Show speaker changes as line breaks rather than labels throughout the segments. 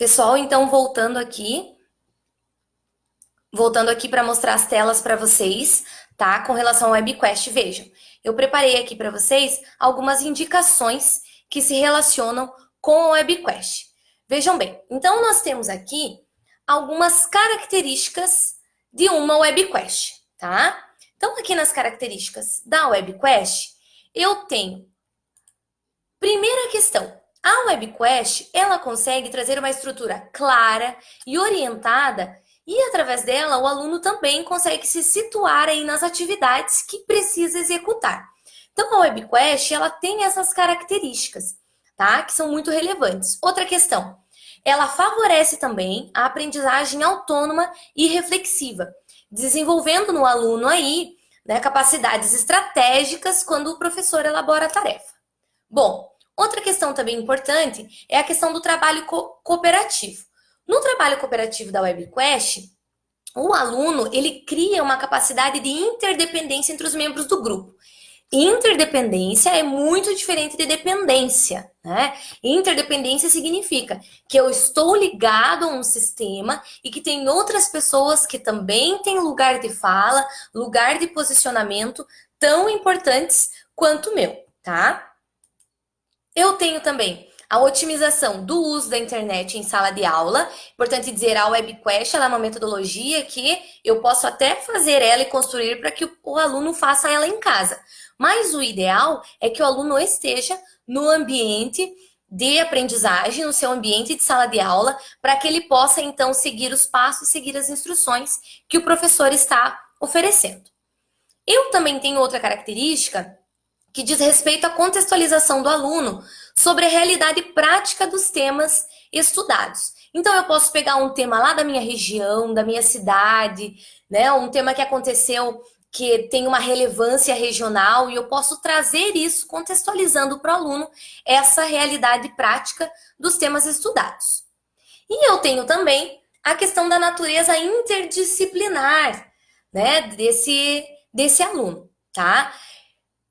Pessoal, então voltando aqui para mostrar as telas para vocês, tá? Com relação ao WebQuest, vejam. Eu preparei aqui para vocês algumas indicações que se relacionam com o WebQuest. Vejam bem, então nós temos aqui algumas características de uma WebQuest, tá? Então aqui nas características da WebQuest, eu tenho primeira questão. A WebQuest, ela consegue trazer uma estrutura clara e orientada e, através dela, o aluno também consegue se situar aí nas atividades que precisa executar. Então, a WebQuest, ela tem essas características, tá? Que são muito relevantes. Outra questão, ela favorece também a aprendizagem autônoma e reflexiva, desenvolvendo no aluno aí, né, capacidades estratégicas quando o professor elabora a tarefa. Bom, outra questão também importante é a questão do trabalho cooperativo. No trabalho cooperativo da WebQuest, o aluno ele cria uma capacidade de interdependência entre os membros do grupo. Interdependência é muito diferente de dependência, né? Interdependência significa que eu estou ligado a um sistema e que tem outras pessoas que também têm lugar de fala, lugar de posicionamento tão importantes quanto o meu, tá? Eu tenho também a otimização do uso da internet em sala de aula. Importante dizer, a WebQuest ela é uma metodologia que eu posso até fazer ela e construir para que o aluno faça ela em casa. Mas o ideal é que o aluno esteja no ambiente de aprendizagem, no seu ambiente de sala de aula, para que ele possa então seguir os passos, seguir as instruções que o professor está oferecendo. Eu também tenho outra característica que diz respeito à contextualização do aluno sobre a realidade prática dos temas estudados. Então, eu posso pegar um tema lá da minha região, da minha cidade, né? Um tema que aconteceu que tem uma relevância regional e eu posso trazer isso contextualizando para o aluno essa realidade prática dos temas estudados. E eu tenho também a questão da natureza interdisciplinar, né, desse aluno, tá?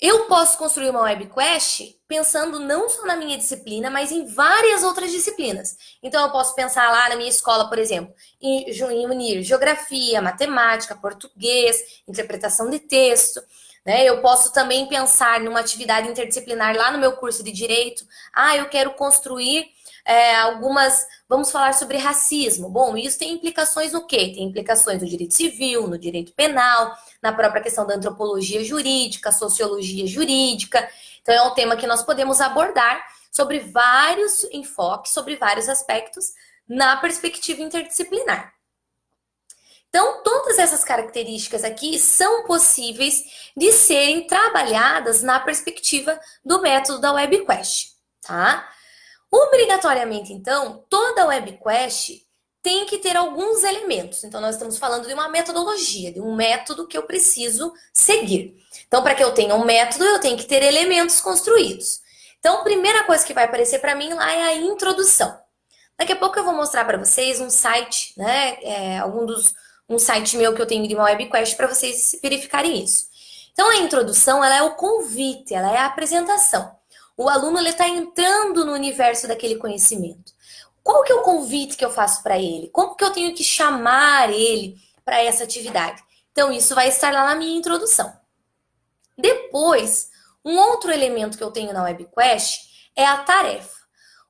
Eu posso construir uma webquest pensando não só na minha disciplina, mas em várias outras disciplinas. Então, eu posso pensar lá na minha escola, por exemplo, em unir geografia, matemática, português, interpretação de texto. Né? Eu posso também pensar numa atividade interdisciplinar lá no meu curso de Direito. Ah, eu quero construir algumas... Vamos falar sobre racismo. Bom, isso tem implicações no quê? Tem implicações no direito civil, no direito penal, na própria questão da antropologia jurídica, sociologia jurídica. Então, é um tema que nós podemos abordar sobre vários enfoques, sobre vários aspectos na perspectiva interdisciplinar. Então, todas essas características aqui são possíveis de serem trabalhadas na perspectiva do método da WebQuest, tá? Obrigatoriamente, então, toda WebQuest tem que ter alguns elementos. Então, nós estamos falando de uma metodologia, de um método que eu preciso seguir. Então, para que eu tenha um método, eu tenho que ter elementos construídos. Então, a primeira coisa que vai aparecer para mim lá é a introdução. Daqui a pouco eu vou mostrar para vocês um site, né? Um site meu que eu tenho de uma WebQuest para vocês verificarem isso. Então, a introdução, ela é o convite, ela é a apresentação. O aluno está entrando no universo daquele conhecimento. Qual que é o convite que eu faço para ele? Como que eu tenho que chamar ele para essa atividade? Então, isso vai estar lá na minha introdução. Depois, um outro elemento que eu tenho na WebQuest é a tarefa.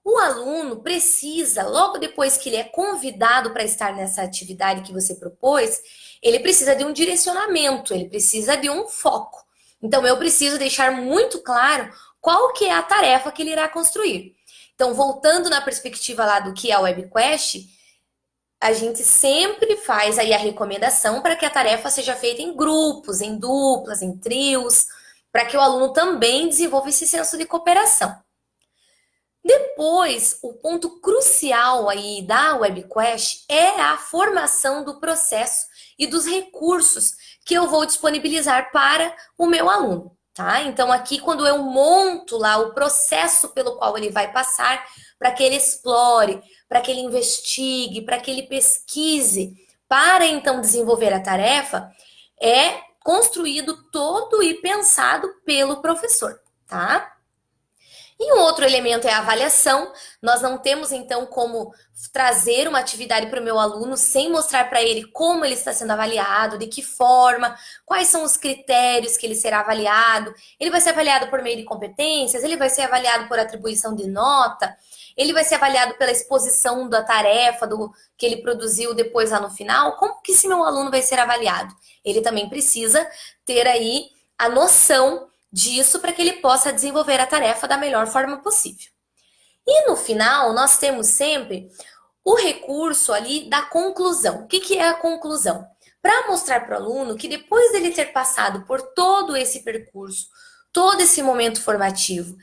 O aluno precisa, logo depois que ele é convidado para estar nessa atividade que você propôs, ele precisa de um direcionamento, ele precisa de um foco. Então, eu preciso deixar muito claro qual que é a tarefa que ele irá construir. Então, voltando na perspectiva lá do que é a WebQuest, a gente sempre faz aí a recomendação para que a tarefa seja feita em grupos, em duplas, em trios, para que o aluno também desenvolva esse senso de cooperação. Depois, o ponto crucial aí da WebQuest é a formação do processo e dos recursos que eu vou disponibilizar para o meu aluno, tá? Então, aqui, quando eu monto lá o processo pelo qual ele vai passar, para que ele explore, para que ele investigue, para que ele pesquise, para então desenvolver a tarefa, é construído todo e pensado pelo professor, tá? E um outro elemento é a avaliação. Nós não temos, então, como trazer uma atividade para o meu aluno sem mostrar para ele como ele está sendo avaliado, de que forma, quais são os critérios que ele será avaliado. Ele vai ser avaliado por meio de competências, ele vai ser avaliado por atribuição de nota, ele vai ser avaliado pela exposição da tarefa do que ele produziu depois lá no final. Como que esse meu aluno vai ser avaliado? Ele também precisa ter aí a noção disso para que ele possa desenvolver a tarefa da melhor forma possível. E no final, nós temos sempre o recurso ali da conclusão. O que é a conclusão? Para mostrar para o aluno que depois dele ter passado por todo esse percurso, todo esse momento formativo,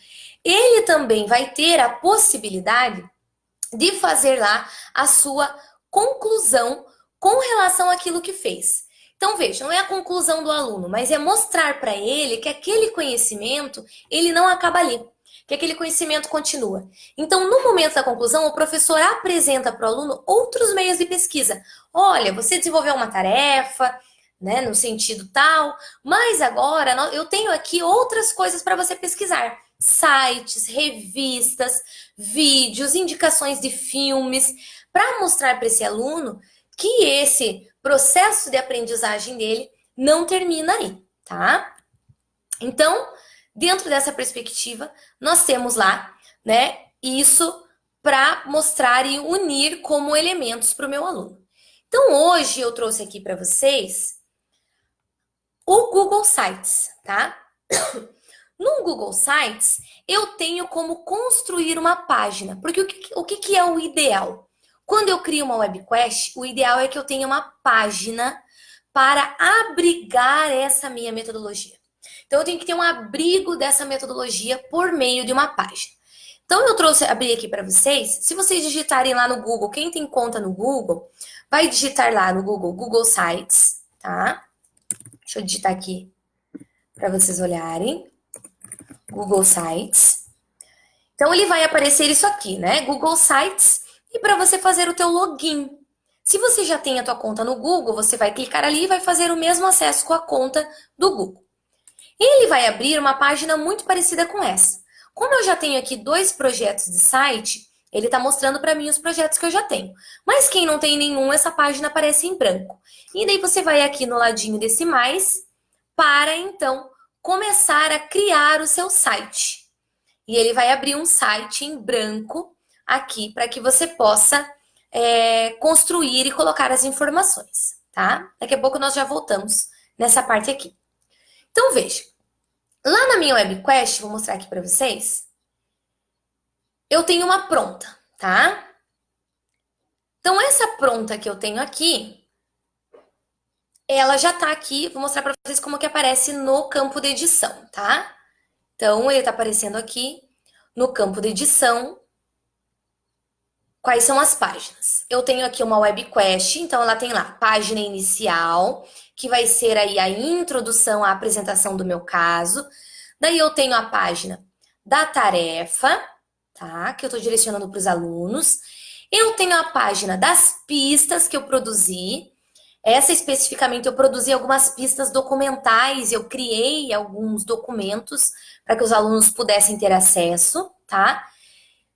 ele também vai ter a possibilidade de fazer lá a sua conclusão com relação àquilo que fez. Então, veja, não é a conclusão do aluno, mas é mostrar para ele que aquele conhecimento, ele não acaba ali, que aquele conhecimento continua. Então, no momento da conclusão, o professor apresenta para o aluno outros meios de pesquisa. Olha, você desenvolveu uma tarefa, né, no sentido tal, mas agora eu tenho aqui outras coisas para você pesquisar. Sites, revistas, vídeos, indicações de filmes, para mostrar para esse aluno que esse processo de aprendizagem dele não termina aí, tá? Então, dentro dessa perspectiva, nós temos lá, né, isso para mostrar e unir como elementos para o meu aluno. Então, hoje eu trouxe aqui para vocês o Google Sites, tá? No Google Sites, eu tenho como construir uma página, porque o que é o ideal? Quando eu crio uma webquest, o ideal é que eu tenha uma página para abrigar essa minha metodologia. Então, eu tenho que ter um abrigo dessa metodologia por meio de uma página. Então, eu abri aqui para vocês. Se vocês digitarem lá no Google, quem tem conta no Google, vai digitar lá no Google, Google Sites, tá? Deixa eu digitar aqui para vocês olharem. Google Sites. Então, ele vai aparecer isso aqui, né? Google Sites. E para você fazer o teu login. Se você já tem a tua conta no Google, você vai clicar ali e vai fazer o mesmo acesso com a conta do Google. Ele vai abrir uma página muito parecida com essa. Como eu já tenho aqui 2 projetos de site, ele está mostrando para mim os projetos que eu já tenho. Mas quem não tem nenhum, essa página aparece em branco. E daí você vai aqui no ladinho desse mais, para então começar a criar o seu site. E ele vai abrir um site em branco aqui para que você possa construir e colocar as informações, tá? Daqui a pouco nós já voltamos nessa parte aqui. Então, veja. Lá na minha webquest, vou mostrar aqui para vocês, eu tenho uma pronta, tá? Então, essa pronta que eu tenho aqui, ela já tá aqui, vou mostrar para vocês como que aparece no campo de edição, tá? Então, ele tá aparecendo aqui no campo de edição. Quais são as páginas? Eu tenho aqui uma webquest, então ela tem lá página inicial, que vai ser aí a introdução à apresentação do meu caso. Daí eu tenho a página da tarefa, tá? Que eu tô direcionando para os alunos. Eu tenho a página das pistas que eu produzi. Essa especificamente eu produzi algumas pistas documentais, eu criei alguns documentos para que os alunos pudessem ter acesso, tá?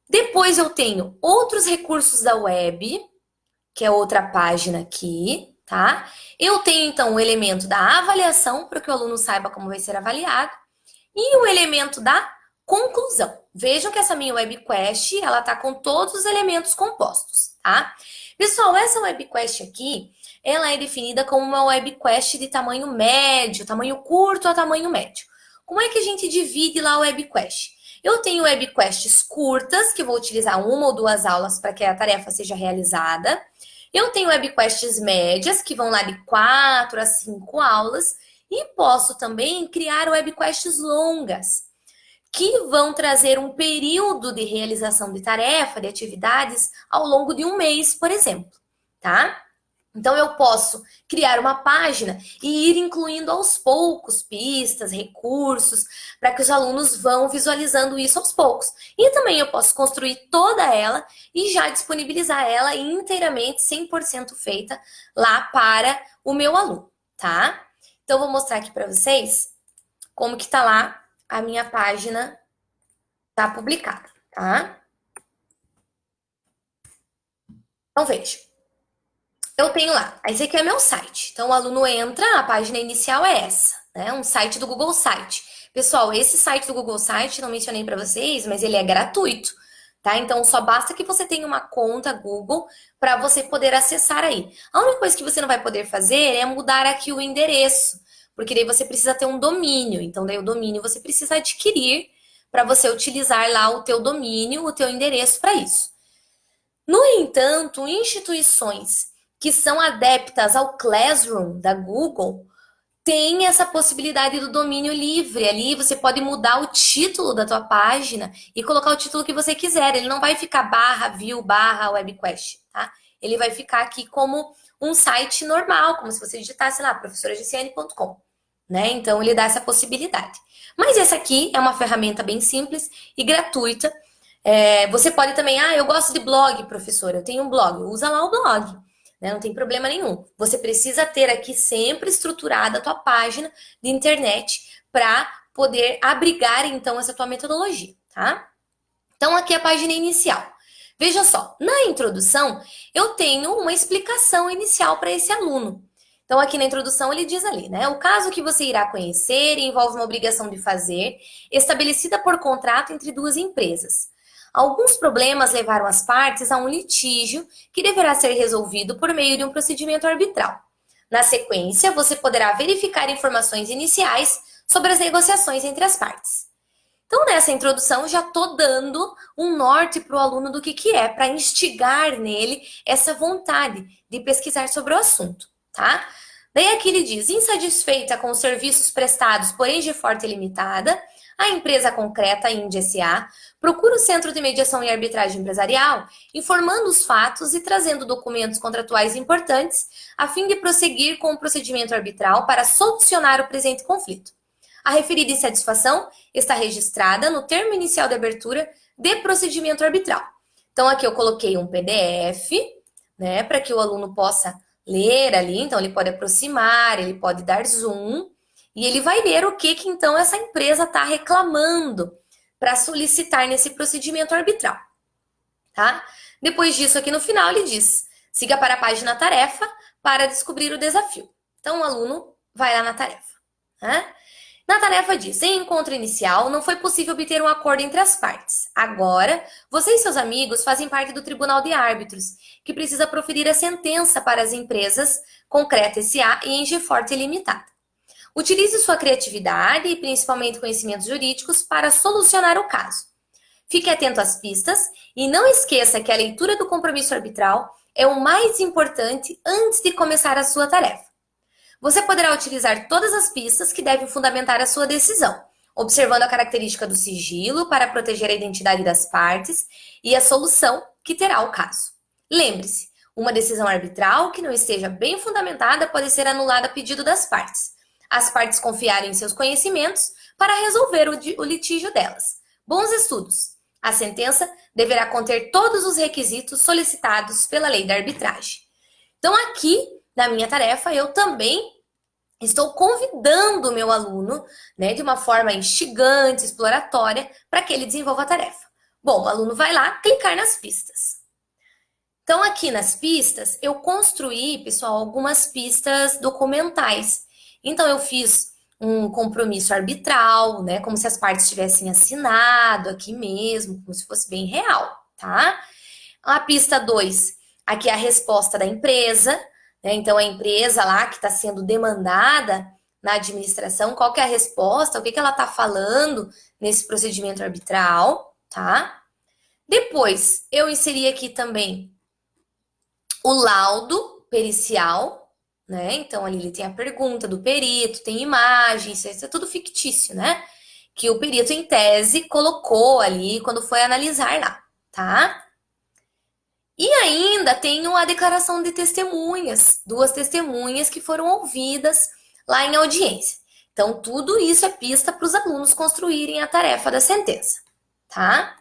Depois eu tenho outros recursos da web, que é outra página aqui, tá? Eu tenho, então, o elemento da avaliação, para que o aluno saiba como vai ser avaliado, e o elemento da conclusão. Vejam que essa minha webquest, ela tá com todos os elementos compostos, tá? Pessoal, essa webquest aqui, ela é definida como uma webquest de tamanho médio, tamanho curto a tamanho médio. Como é que a gente divide lá a webquest? Eu tenho webquests curtas, que vou utilizar 1 ou 2 aulas para que a tarefa seja realizada. Eu tenho webquests médias, que vão lá de 4 a 5 aulas. E posso também criar webquests longas, que vão trazer um período de realização de tarefa, de atividades, ao longo de 1 mês, por exemplo, tá? Então, eu posso criar uma página e ir incluindo aos poucos pistas, recursos, para que os alunos vão visualizando isso aos poucos. E também eu posso construir toda ela e já disponibilizar ela inteiramente, 100% feita lá para o meu aluno, tá? Então, eu vou mostrar aqui para vocês como que tá lá a minha página está publicada, tá? Então, veja. Eu tenho lá, esse aqui é meu site. Então, o aluno entra, a página inicial é essa, né? Um site do Google Site. Pessoal, esse site do Google Site, não mencionei para vocês, mas ele é gratuito, tá? Então, só basta que você tenha uma conta Google para você poder acessar aí. A única coisa que você não vai poder fazer é mudar aqui o endereço, porque daí você precisa ter um domínio. Então, daí o domínio você precisa adquirir para você utilizar lá o teu domínio, o teu endereço para isso. No entanto, instituições que são adeptas ao Classroom da Google têm essa possibilidade do domínio livre. Ali você pode mudar o título da tua página e colocar o título que você quiser. Ele não vai ficar /view /webquest, tá? Ele vai ficar aqui como um site normal, como se você digitasse lá, professoragiciane.com, né? Então, ele dá essa possibilidade. Mas essa aqui é uma ferramenta bem simples e gratuita. Você pode também, eu gosto de blog, professora, eu tenho um blog, usa lá o blog, né? Não tem problema nenhum. Você precisa ter aqui sempre estruturada a tua página de internet para poder abrigar, então, essa tua metodologia, tá? Então, aqui é a página inicial. Veja só, na introdução, eu tenho uma explicação inicial para esse aluno. Então, aqui na introdução, ele diz ali, né? O caso que você irá conhecer envolve uma obrigação de fazer estabelecida por contrato entre duas empresas. Alguns problemas levaram as partes a um litígio que deverá ser resolvido por meio de um procedimento arbitral. Na sequência, você poderá verificar informações iniciais sobre as negociações entre as partes. Então, nessa introdução, já estou dando um norte para o aluno do que é, para instigar nele essa vontade de pesquisar sobre o assunto, tá? Daí aqui ele diz, insatisfeita com os serviços prestados por Engie Forte Limitada, a empresa concreta, a Índia S.A., procura o Centro de Mediação e Arbitragem Empresarial, informando os fatos e trazendo documentos contratuais importantes, a fim de prosseguir com o procedimento arbitral para solucionar o presente conflito. A referida insatisfação está registrada no termo inicial de abertura de procedimento arbitral. Então, aqui eu coloquei um PDF, né, para que o aluno possa ler ali. Então, ele pode aproximar, ele pode dar zoom, e ele vai ler o que então essa empresa está reclamando para solicitar nesse procedimento arbitral, tá? Depois disso, aqui no final, ele diz, siga para a página tarefa para descobrir o desafio. Então, o aluno vai lá na tarefa, né? Na tarefa diz, em encontro inicial, não foi possível obter um acordo entre as partes. Agora, você e seus amigos fazem parte do Tribunal de Árbitros, que precisa proferir a sentença para as empresas Concreta S.A. e Engie Forte Limitada. Utilize sua criatividade e principalmente conhecimentos jurídicos para solucionar o caso. Fique atento às pistas e não esqueça que a leitura do compromisso arbitral é o mais importante antes de começar a sua tarefa. Você poderá utilizar todas as pistas que devem fundamentar a sua decisão, observando a característica do sigilo para proteger a identidade das partes e a solução que terá o caso. Lembre-se, uma decisão arbitral que não esteja bem fundamentada pode ser anulada a pedido das partes. As partes confiarem em seus conhecimentos para resolver o litígio delas. Bons estudos! A sentença deverá conter todos os requisitos solicitados pela lei da arbitragem. Então, aqui, na minha tarefa, eu também estou convidando o meu aluno, né, de uma forma instigante, exploratória, para que ele desenvolva a tarefa. Bom, o aluno vai lá clicar nas pistas. Então, aqui nas pistas, eu construí, pessoal, algumas pistas documentais. Então, eu fiz um compromisso arbitral, né? Como se as partes tivessem assinado aqui mesmo, como se fosse bem real, tá? A pista 2, aqui é a resposta da empresa, né? Então, a empresa lá que está sendo demandada na administração, qual que é a resposta, o que ela está falando nesse procedimento arbitral, tá? Depois, eu inseri aqui também o laudo pericial, né? Então, ali ele tem a pergunta do perito, tem imagens, isso é tudo fictício, né? Que o perito, em tese, colocou ali quando foi analisar lá, tá? E ainda tem a declaração de testemunhas, 2 testemunhas que foram ouvidas lá em audiência. Então, tudo isso é pista para os alunos construírem a tarefa da sentença, tá?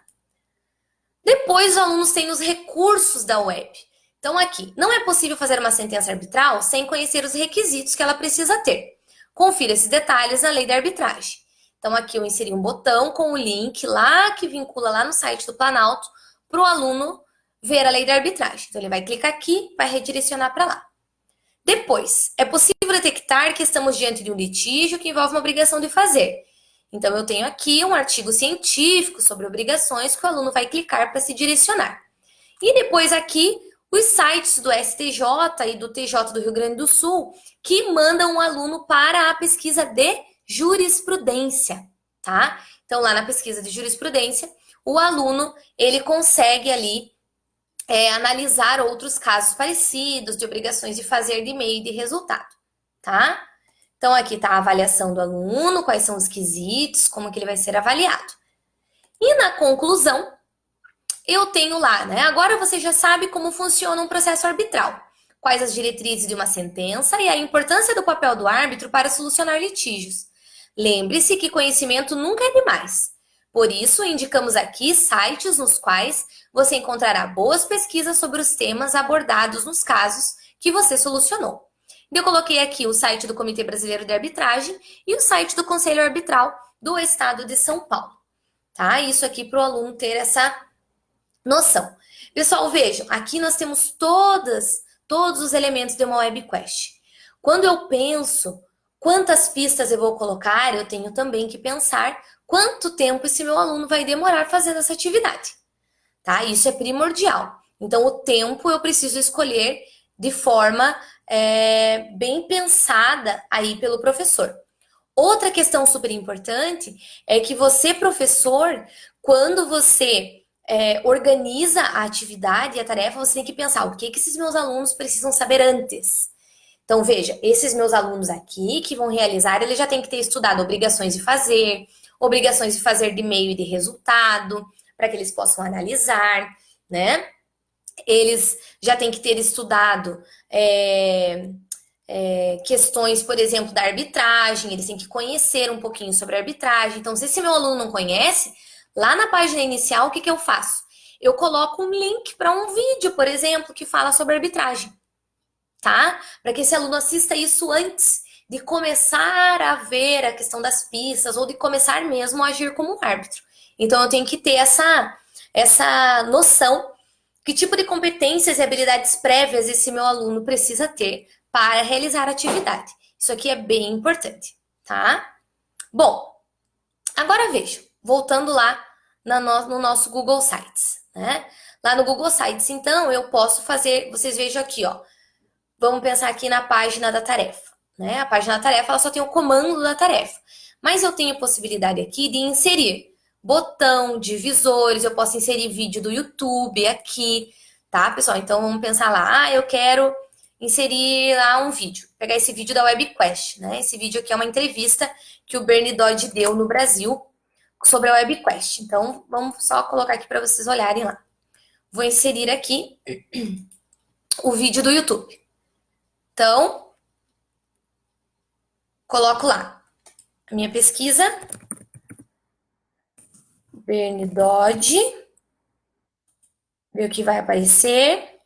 Depois, os alunos têm os recursos da web. Então, aqui, não é possível fazer uma sentença arbitral sem conhecer os requisitos que ela precisa ter. Confira esses detalhes na lei da arbitragem. Então, aqui eu inseri um botão com o link lá que vincula lá no site do Planalto para o aluno ver a lei da arbitragem. Então, ele vai clicar aqui, vai redirecionar para lá. Depois, é possível detectar que estamos diante de um litígio que envolve uma obrigação de fazer. Então, eu tenho aqui um artigo científico sobre obrigações que o aluno vai clicar para se direcionar. E depois aqui, os sites do STJ e do TJ do Rio Grande do Sul, que mandam um aluno para a pesquisa de jurisprudência, tá? Então, lá na pesquisa de jurisprudência, o aluno, ele consegue ali analisar outros casos parecidos de obrigações de fazer de meio e de resultado, tá? Então, aqui está a avaliação do aluno, quais são os quesitos, como que ele vai ser avaliado. E na conclusão, eu tenho lá, né? Agora você já sabe como funciona um processo arbitral, quais as diretrizes de uma sentença e a importância do papel do árbitro para solucionar litígios. Lembre-se que conhecimento nunca é demais. Por isso, indicamos aqui sites nos quais você encontrará boas pesquisas sobre os temas abordados nos casos que você solucionou. Eu coloquei aqui o site do Comitê Brasileiro de Arbitragem e o site do Conselho Arbitral do Estado de São Paulo. Tá? Isso aqui para o aluno ter essa noção. Pessoal, vejam, aqui nós temos todos os elementos de uma web quest. Quando eu penso quantas pistas eu vou colocar, eu tenho também que pensar quanto tempo esse meu aluno vai demorar fazendo essa atividade, tá? Isso é primordial. Então, o tempo eu preciso escolher de forma bem pensada aí pelo professor. Outra questão super importante é que você, professor, quando você organiza a atividade e a tarefa, você tem que pensar o que esses meus alunos precisam saber antes. Então, veja, esses meus alunos aqui que vão realizar, eles já têm que ter estudado obrigações de fazer de meio e de resultado, para que eles possam analisar, né? Eles já têm que ter estudado questões, por exemplo, da arbitragem, eles têm que conhecer um pouquinho sobre a arbitragem. Então, se esse meu aluno não conhece, lá na página inicial, o que eu faço? Eu coloco um link para um vídeo, por exemplo, que fala sobre arbitragem, tá? Para que esse aluno assista isso antes de começar a ver a questão das pistas ou de começar mesmo a agir como um árbitro. Então, eu tenho que ter essa noção que tipo de competências e habilidades prévias esse meu aluno precisa ter para realizar a atividade. Isso aqui é bem importante, tá? Bom, agora veja, voltando lá no nosso Google Sites, né? Lá no Google Sites, então, eu posso fazer, vocês vejam aqui, ó. Vamos pensar aqui na página da tarefa, né? A página da tarefa, ela só tem o comando da tarefa. Mas eu tenho a possibilidade aqui de inserir botão, divisores, eu posso inserir vídeo do YouTube aqui, tá, pessoal? Então, vamos pensar lá, eu quero inserir lá um vídeo, pegar esse vídeo da WebQuest, né? Esse vídeo aqui é uma entrevista que o Bernie Dodge deu no Brasil sobre a WebQuest. Então, vamos só colocar aqui para vocês olharem lá. Vou inserir aqui o vídeo do YouTube. Então, coloco lá a minha pesquisa, Bernie Dodge, ver o que vai aparecer.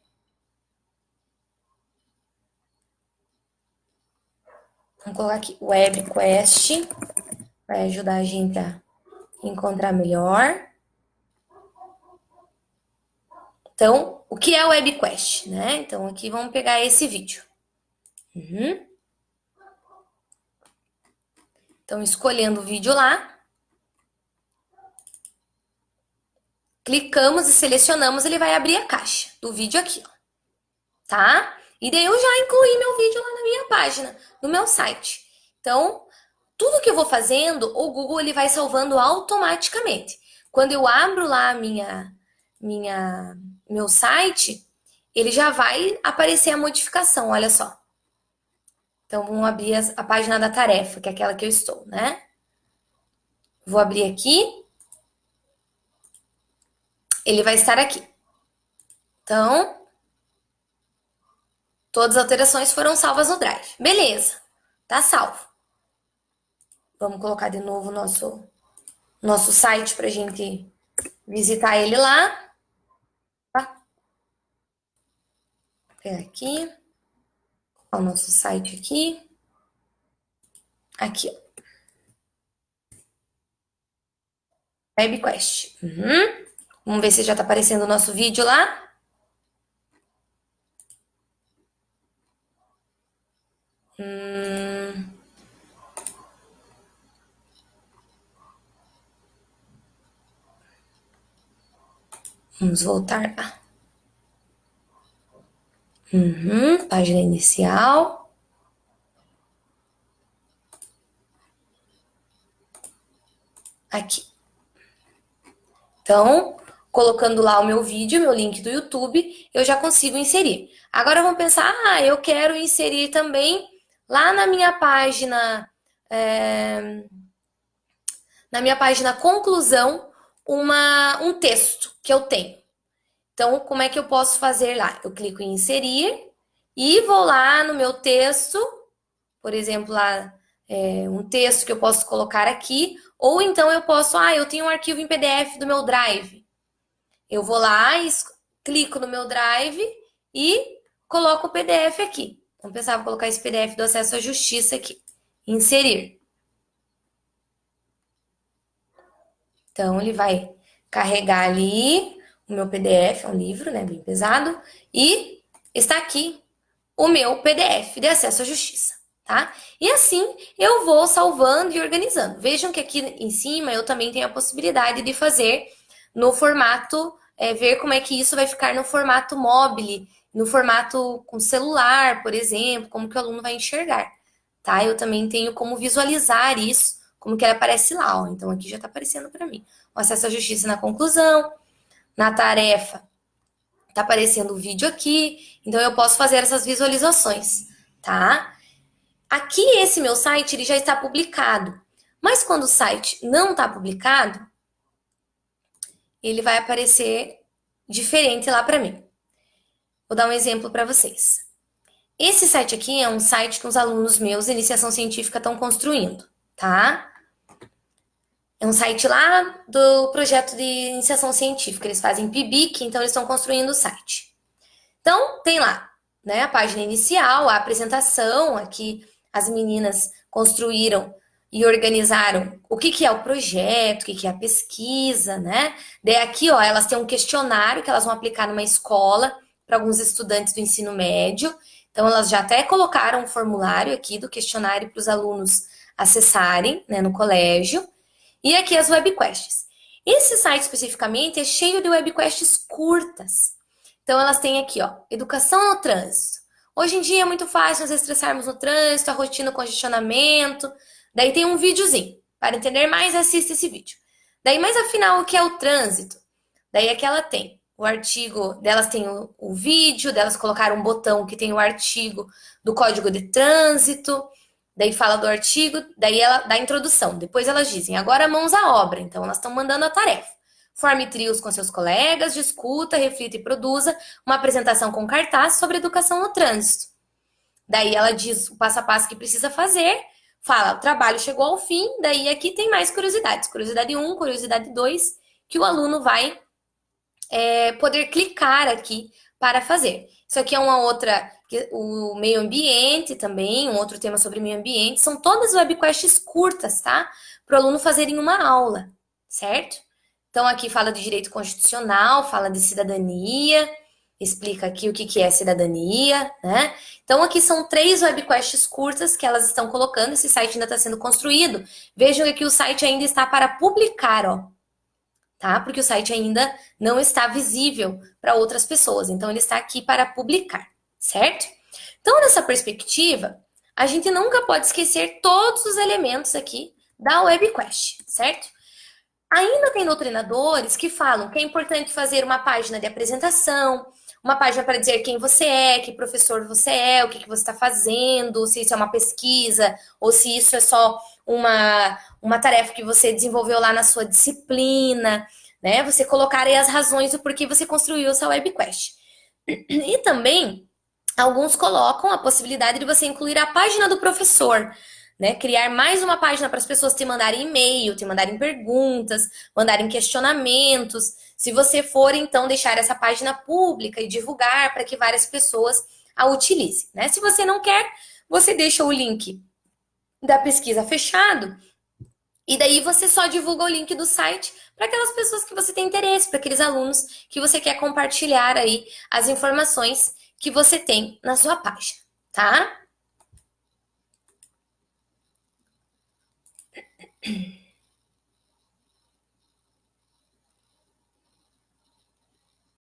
Vamos colocar aqui WebQuest, vai ajudar a gente a encontrar melhor. Então, o que é o WebQuest, né? Então, aqui vamos pegar esse vídeo. Então, escolhendo o vídeo lá, clicamos e selecionamos, ele vai abrir a caixa do vídeo aqui, ó, tá? E daí eu já incluí meu vídeo lá na minha página, no meu site. Então, tudo que eu vou fazendo, o Google ele vai salvando automaticamente. Quando eu abro lá meu site, ele já vai aparecer a modificação, olha só. Então, vamos abrir a página da tarefa, que é aquela que eu estou, né? Vou abrir aqui. Ele vai estar aqui. Então, todas as alterações foram salvas no Drive. Beleza, tá salvo. Vamos colocar de novo o nosso site para a gente visitar ele lá. Tá? Vou pegar aqui. O nosso site aqui. Aqui, ó. WebQuest. Vamos ver se já tá aparecendo o nosso vídeo lá. Vamos voltar lá. Página inicial. Aqui. Então, colocando lá o meu vídeo, meu link do YouTube, eu já consigo inserir. Agora vamos pensar, eu quero inserir também lá na minha página conclusão, um texto que eu tenho. Então, como é que eu posso fazer lá? Eu clico em inserir e vou lá no meu texto, por exemplo, lá um texto que eu posso colocar aqui, ou então eu posso, eu tenho um arquivo em PDF do meu Drive. Eu vou lá e clico no meu Drive e coloco o PDF aqui. Então, pensava em colocar esse PDF do acesso à justiça aqui. Inserir. Então, ele vai carregar ali o meu PDF, é um livro, né, bem pesado, e está aqui o meu PDF de acesso à justiça, tá? E assim eu vou salvando e organizando. Vejam que aqui em cima eu também tenho a possibilidade de fazer no formato, ver como é que isso vai ficar no formato mobile, no formato com celular, por exemplo, como que o aluno vai enxergar, tá? Eu também tenho como visualizar isso, como que ele aparece lá, ó. Então aqui já está aparecendo para mim. O acesso à justiça na conclusão, na tarefa, tá aparecendo o vídeo aqui, então eu posso fazer essas visualizações, tá? Aqui esse meu site ele já está publicado, mas quando o site não está publicado, ele vai aparecer diferente lá para mim. Vou dar um exemplo para vocês. Esse site aqui é um site que os alunos meus, iniciação científica, estão construindo, tá? É um site lá do projeto de iniciação científica. Eles fazem PIBIC, então eles estão construindo o site. Então, tem lá, né, a página inicial, a apresentação, aqui as meninas construíram e organizaram o que é o projeto, o que é a pesquisa, né? Daí aqui, ó, elas têm um questionário que elas vão aplicar numa escola para alguns estudantes do ensino médio. Então, elas já até colocaram um formulário aqui do questionário para os alunos acessarem, né, no colégio. E aqui as webquests. Esse site especificamente é cheio de webquests curtas. Então, elas têm aqui, ó, educação no trânsito. Hoje em dia é muito fácil nos estressarmos no trânsito, a rotina, o congestionamento. Daí tem um videozinho. Para entender mais, assista esse vídeo. Daí, mais afinal, o que é o trânsito? Daí aqui ela tem o artigo, delas tem o vídeo, delas colocaram um botão que tem o artigo do Código de Trânsito. Daí fala do artigo, daí ela dá a introdução. Depois elas dizem, agora mãos à obra. Então, elas estão mandando a tarefa. Forme trios com seus colegas, discuta, reflita e produza uma apresentação com cartaz sobre educação no trânsito. Daí ela diz o passo a passo que precisa fazer, fala, o trabalho chegou ao fim, daí aqui tem mais curiosidades. Curiosidade 1, curiosidade 2, que o aluno vai poder clicar aqui para fazer. Isso aqui é uma outra, o meio ambiente também, um outro tema sobre meio ambiente. São todas webquests curtas, tá? Para o aluno fazer em uma aula, certo? Então, aqui fala de direito constitucional, fala de cidadania, explica aqui o que é cidadania, né? Então, aqui são 3 webquests curtas que elas estão colocando. Esse site ainda está sendo construído. Vejam que o site ainda está para publicar, ó. Tá? Porque o site ainda não está visível para outras pessoas. Então, ele está aqui para publicar, certo? Então, nessa perspectiva, a gente nunca pode esquecer todos os elementos aqui da webquest, certo? Ainda tem doutrinadores que falam que é importante fazer uma página de apresentação, uma página para dizer quem você é, que professor você é, o que você está fazendo, se isso é uma pesquisa ou se isso é só uma tarefa que você desenvolveu lá na sua disciplina, né? Você colocar aí as razões do porquê você construiu essa webquest. E também, alguns colocam a possibilidade de você incluir a página do professor, né? Criar mais uma página para as pessoas te mandarem e-mail, te mandarem perguntas, mandarem questionamentos. Se você for, então, deixar essa página pública e divulgar para que várias pessoas a utilizem, né? Se você não quer, você deixa o link da pesquisa fechado E daí você só divulga o link do site para aquelas pessoas que você tem interesse, para aqueles alunos que você quer compartilhar aí as informações que você tem na sua página, tá?